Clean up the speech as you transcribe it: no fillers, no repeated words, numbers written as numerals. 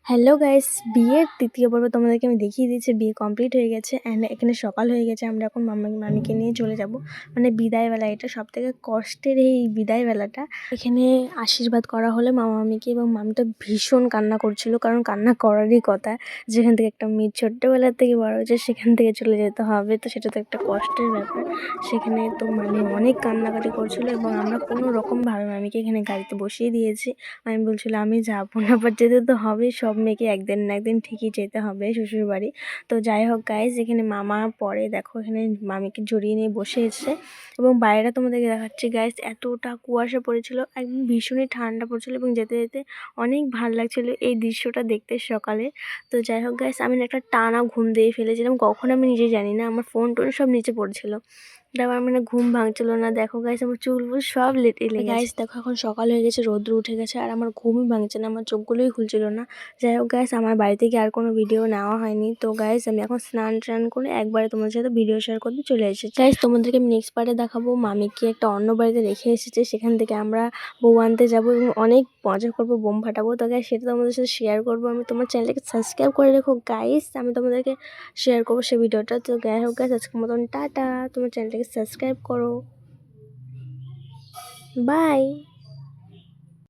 Hello guys, বিয়ের তৃতীয় পর্ব তোমাদেরকে আমি দেখিয়ে দিয়েছি। বিয়ে কমপ্লিট হয়ে গেছে অ্যান্ড এখানে সকাল হয়ে গেছে। আমরা এখন মামিকে নিয়ে চলে যাব, মানে বিদায়বেলা। এটা সব থেকে কষ্টের এই বিদায়বেলাটা। এখানে আশীর্বাদ করা হলে মামিকে, এবং মামিটা ভীষণ কান্না করছিল, কারণ কান্না করারই কথা। যেখান থেকে একটা মেয়ে ছোট্টবেলা থেকে বড় হয়েছে সেখান থেকে চলে যেতে হবে, তো সেটা তো একটা কষ্টের ব্যাপার। সেখানে তো মামি অনেক কান্নাকাটি করছিল এবং আমরা কোনো রকমভাবে মামিকে এখানে গাড়িতে বসিয়ে দিয়েছি। আমি বলছিল আমি যাবো না, বাট যেতে তো হবে, সব মেয়েকে একদিন না একদিন ঠিকই যেতে হবে শ্বশুরবাড়ি। তো যাই হোক গাইজ, এখানে মামা পরে দেখো এখানে মামিকে জড়িয়ে নিয়ে বসে এসেছে এবং বাইরেটা তোমাদেরকে দেখাচ্ছি গাইজ। এতটা কুয়াশা পড়েছিল, একদম ভীষণই ঠান্ডা পড়ছিল এবং যেতে যেতে অনেক ভালো লাগছিল এই দৃশ্যটা দেখতে সকালে। তো যাই হোক গাইজ, আমি না একটা টানা ঘুম দিয়ে ফেলেছিলাম, কখন আমি নিজে জানি না। আমার ফোন টোন সব নিচে পড়ছিল, তারপর মানে ঘুম ভাঙছিল না। দেখো গাইস, আমার চুলগুলো সব লেটে লেগে গাইস। দেখো এখন সকাল হয়ে গেছে, রোদ্র উঠে গেছে, আর আমার ঘুমই ভাঙছে না, আমার চোখগুলোই খুলছিল না। যাই হোক গাইস, আমার বাড়ি থেকে আর কোনো ভিডিও নেওয়া হয়নি। তো গাইস, আমি এখন স্নান টান করে একবারে তোমাদের সাথে ভিডিও শেয়ার করতে চলে এসেছি। গাইস, তোমাদেরকে আমি নেক্সট পার্টে দেখাবো মামিকে একটা অন্য বাড়িতে রেখে এসেছে, সেখান থেকে আমরা বউ আনতে যাবো এবং অনেক মজা করবো, বোম ফাটাবো। তো গাইস, সেটা তোমাদের সাথে শেয়ার করবো আমি। তোমার চ্যানেলটাকে সাবস্ক্রাইব করে রেখো গাইস, আমি তোমাদেরকে শেয়ার করবো সেই ভিডিওটা। তো যাই হোক গাইস, আজকের মতন টাটা। তোমার চ্যানেলটাকে সাবস্ক্রাইব করো। বাই।